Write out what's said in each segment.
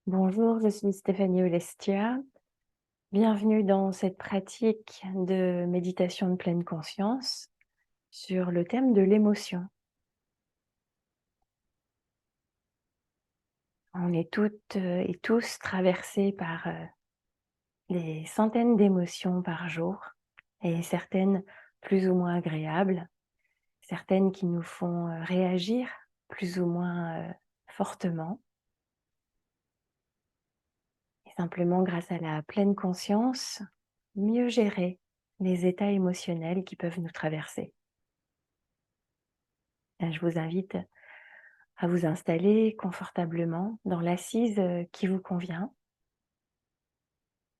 Bonjour, je suis Stéphanie Olestia. Bienvenue dans cette pratique de méditation de pleine conscience sur le thème de l'émotion. On est toutes et tous traversés par des centaines d'émotions par jour et certaines plus ou moins agréables, certaines qui nous font réagir plus ou moins fortement. Et simplement grâce à la pleine conscience, mieux gérer les états émotionnels qui peuvent nous traverser. Je vous invite à vous installer confortablement dans l'assise qui vous convient,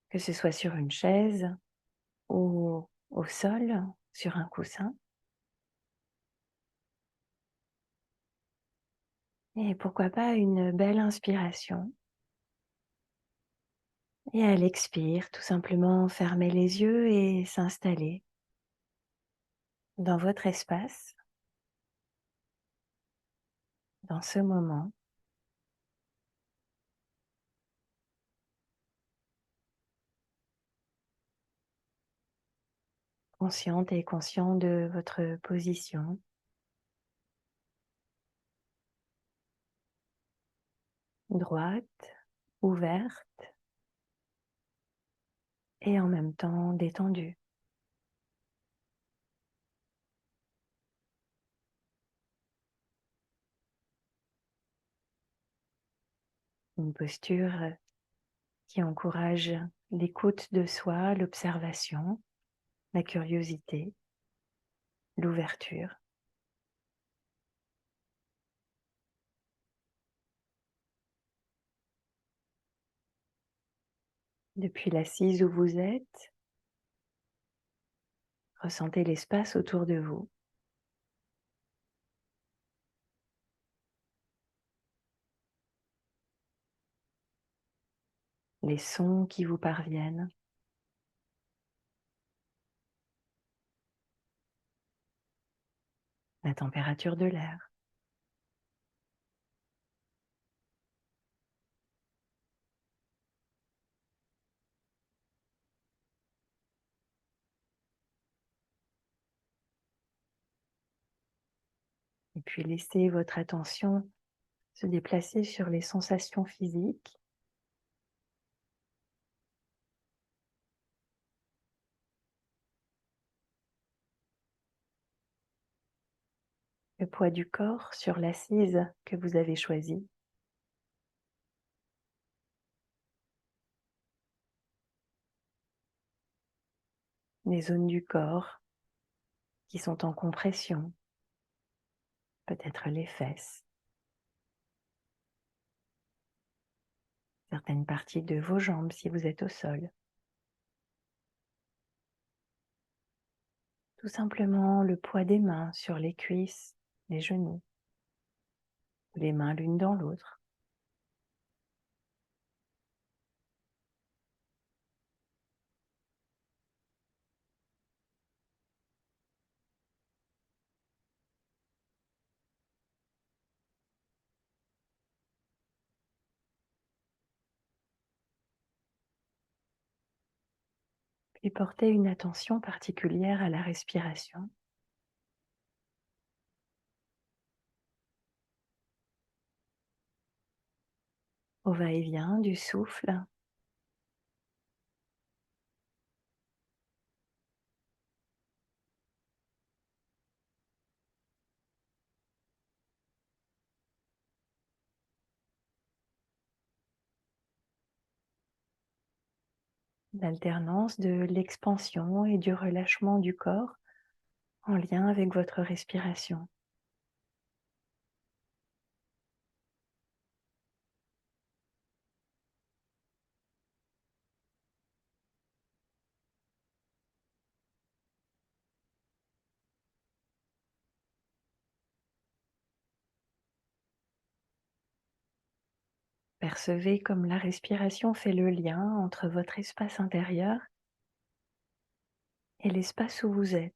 que ce soit sur une chaise ou au sol, sur un coussin. Et pourquoi pas une belle inspiration. Et à l'expire, tout simplement fermer les yeux et s'installer dans votre espace, dans ce moment, consciente et conscient de votre position, droite, ouverte et en même temps détendue. Une posture qui encourage l'écoute de soi, l'observation, la curiosité, l'ouverture. Depuis l'assise où vous êtes, ressentez l'espace autour de vous, les sons qui vous parviennent, la température de l'air. Et puis laissez votre attention se déplacer sur les sensations physiques, le poids du corps sur l'assise que vous avez choisie, les zones du corps qui sont en compression, peut-être les fesses, certaines parties de vos jambes si vous êtes au sol. Tout simplement le poids des mains sur les cuisses, les genoux, les mains l'une dans l'autre. Puis portez une attention particulière à la respiration, au va-et-vient du souffle, l'alternance de l'expansion et du relâchement du corps en lien avec votre respiration. Percevez comme la respiration fait le lien entre votre espace intérieur et l'espace où vous êtes.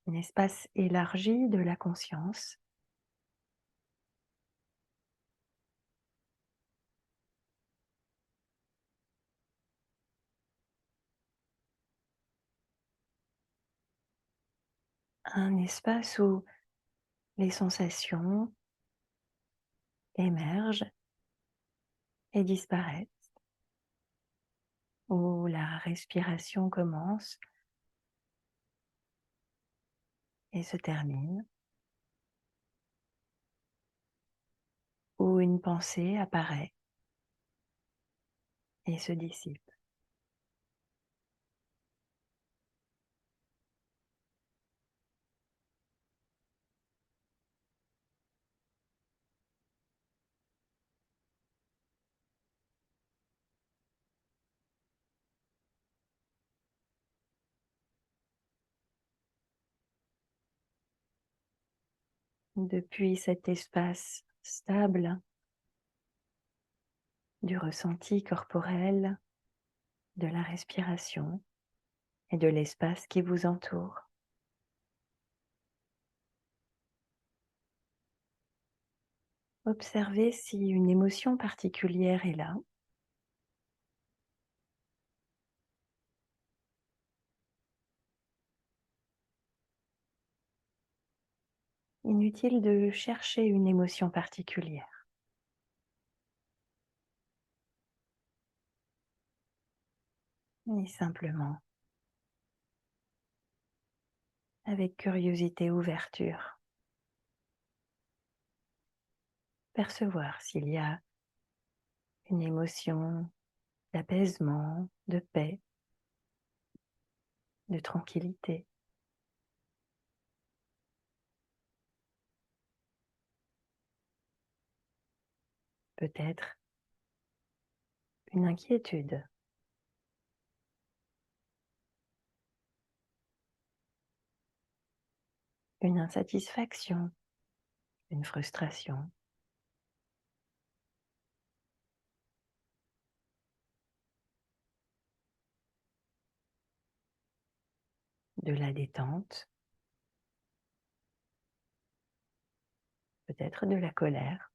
un espace élargi de la conscience. Un espace où les sensations émergent et disparaissent, où la respiration commence et se termine, où une pensée apparaît et se dissipe. Depuis cet espace stable du ressenti corporel, de la respiration et de l'espace qui vous entoure, observez si une émotion particulière est là. Inutile de chercher une émotion particulière. Et simplement, avec curiosité, ouverture, percevoir s'il y a une émotion d'apaisement, de paix, de tranquillité, peut-être une inquiétude, une insatisfaction, une frustration, de la détente, peut-être de la colère.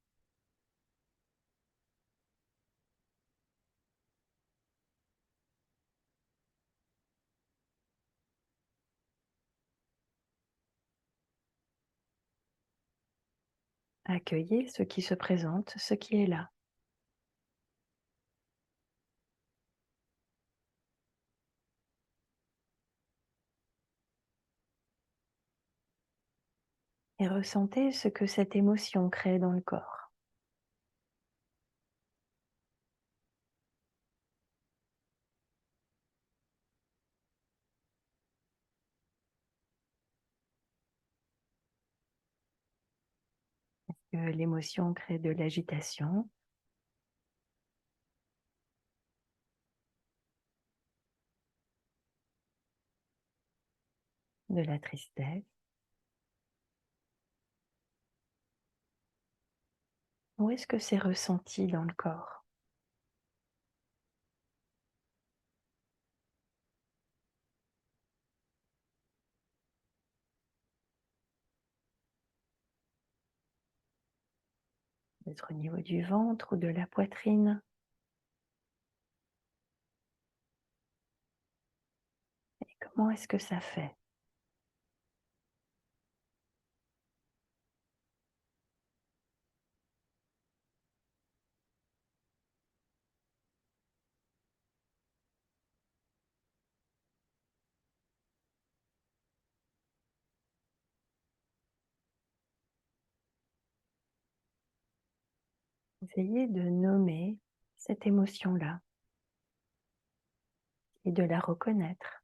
Accueillez ce qui se présente, ce qui est là. Et ressentez ce que cette émotion crée dans le corps. Que l'émotion crée de l'agitation, de la tristesse, où est-ce que c'est ressenti dans le corps? Peut-être au niveau du ventre ou de la poitrine. Et comment est-ce que ça fait? Essayez de nommer cette émotion-là et de la reconnaître.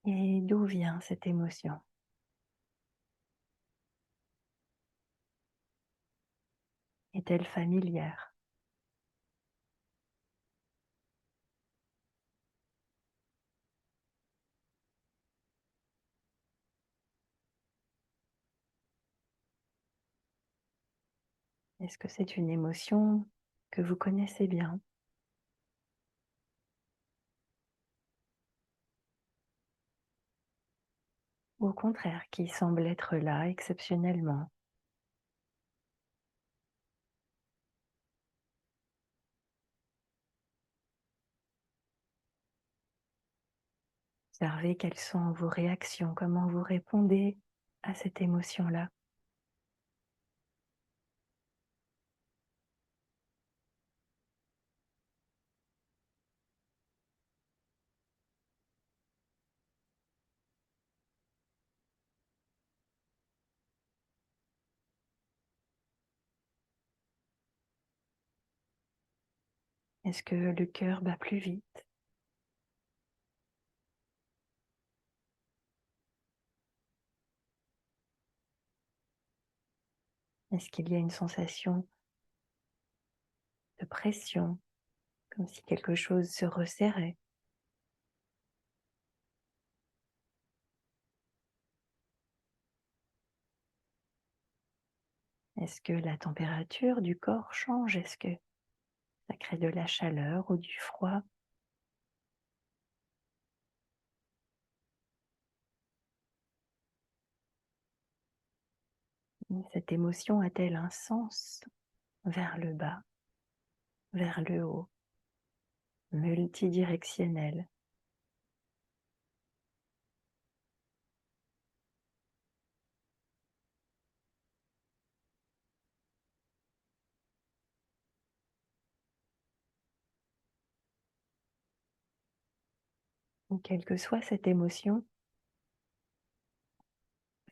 Et d'où vient cette émotion? Est-elle familière? Est-ce que c'est une émotion que vous connaissez bien? Ou au contraire, qui semble être là exceptionnellement? Observez quelles sont vos réactions, comment vous répondez à cette émotion-là. Est-ce que le cœur bat plus vite? Est-ce qu'il y a une sensation de pression, comme si quelque chose se resserrait? Est-ce que la température du corps change? Est-ce que ça crée de la chaleur ou du froid? Cette émotion a-t-elle un sens vers le bas, vers le haut, multidirectionnel? Quelle que soit cette émotion,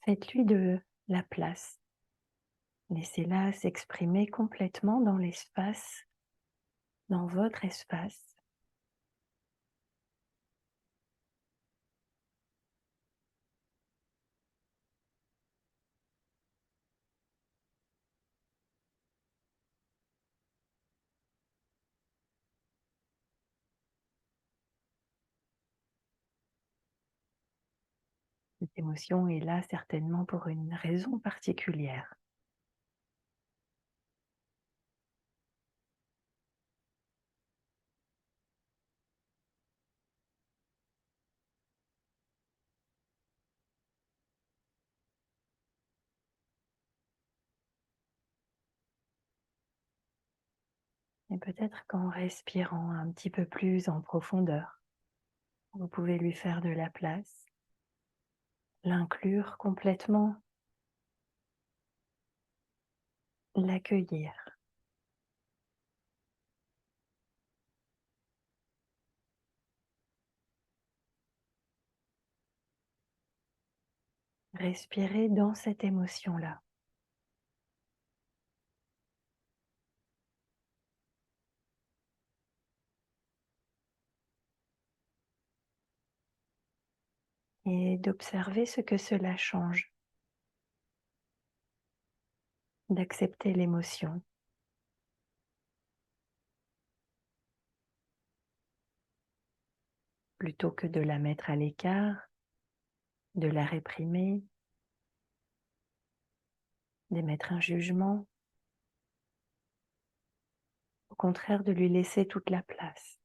faites-lui de la place. Laissez-la s'exprimer complètement dans l'espace, dans votre espace. Cette émotion est là certainement pour une raison particulière. Et peut-être qu'en respirant un petit peu plus en profondeur, vous pouvez lui faire de la place, l'inclure complètement, l'accueillir. Respirez dans cette émotion-là. Et d'observer ce que cela change, d'accepter l'émotion plutôt que de la mettre à l'écart, de la réprimer, d'émettre un jugement, au contraire de lui laisser toute la place.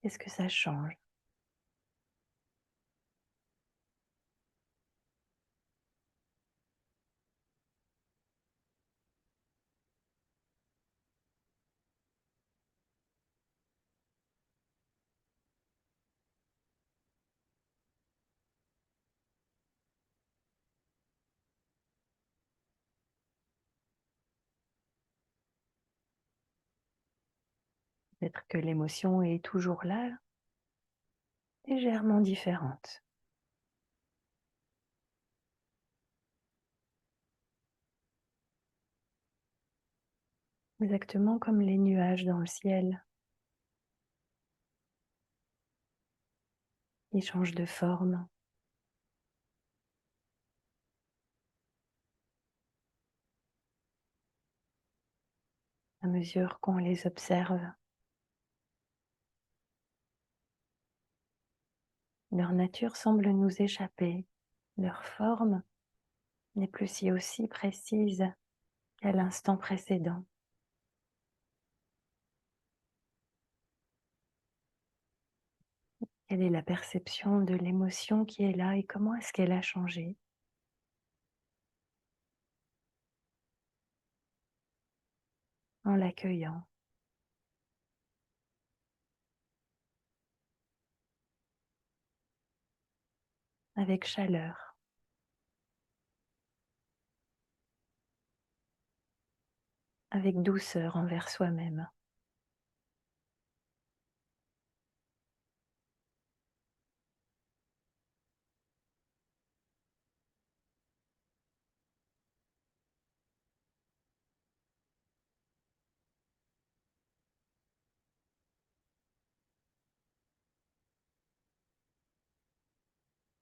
Qu'est-ce que ça change? Peut-être que l'émotion est toujours là, légèrement différente. Exactement comme les nuages dans le ciel. qui changent de forme à mesure qu'on les observe. Leur nature semble nous échapper. Leur forme n'est plus si aussi précise qu'à l'instant précédent. Quelle est la perception de l'émotion qui est là et comment est-ce qu'elle a changé en l'accueillant avec chaleur, avec douceur envers soi-même.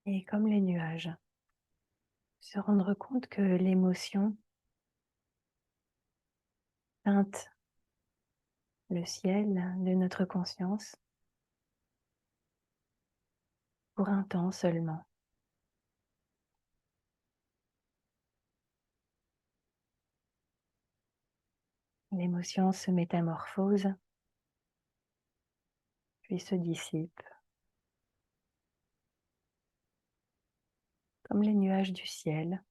Et comme les nuages, se rendre compte que l'émotion teinte le ciel de notre conscience pour un temps seulement. L'émotion se métamorphose, puis se dissipe, comme les nuages du ciel.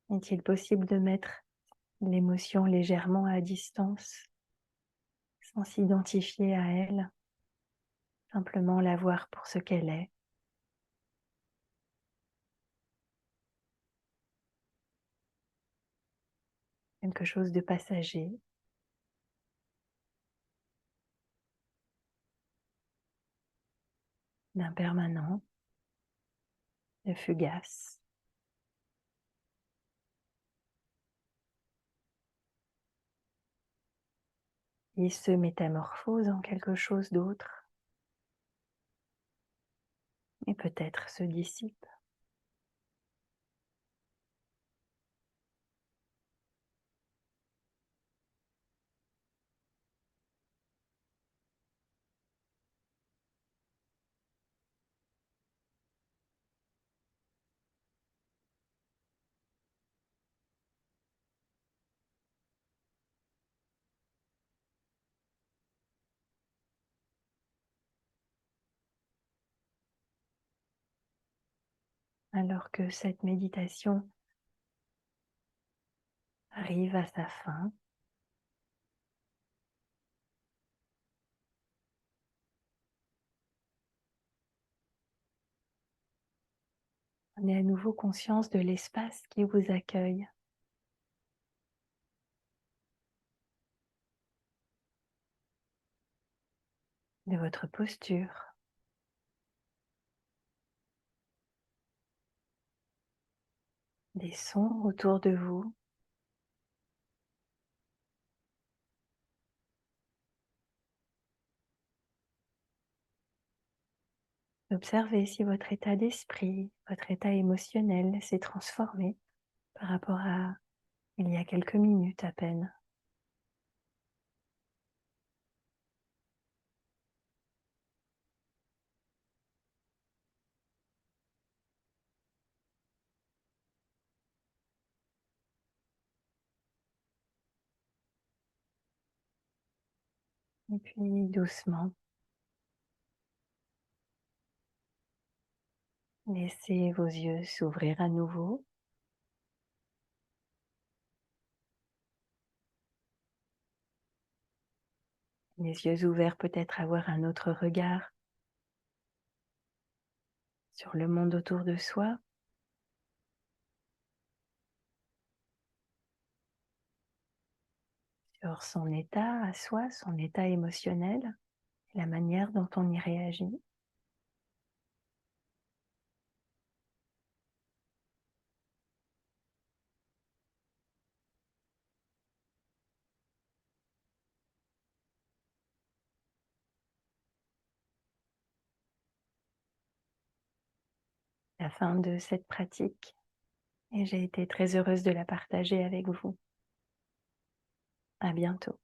Est-il possible de mettre l'émotion légèrement à distance, sans s'identifier à elle, simplement la voir pour ce qu'elle est, quelque chose de passager, d'impermanent, de fugace. Il se métamorphose en quelque chose d'autre et peut-être se dissipe. Alors que cette méditation arrive à sa fin, prenez à nouveau conscience de l'espace qui vous accueille, de votre posture, des sons autour de vous. Observez si votre état d'esprit, votre état émotionnel s'est transformé par rapport à il y a quelques minutes à peine. Et puis doucement, laissez vos yeux s'ouvrir à nouveau. Les yeux ouverts, peut-être avoir un autre regard sur le monde autour de soi, sur son état à soi, son état émotionnel, la manière dont on y réagit. la fin de cette pratique et j'ai été très heureuse de la partager avec vous. À bientôt.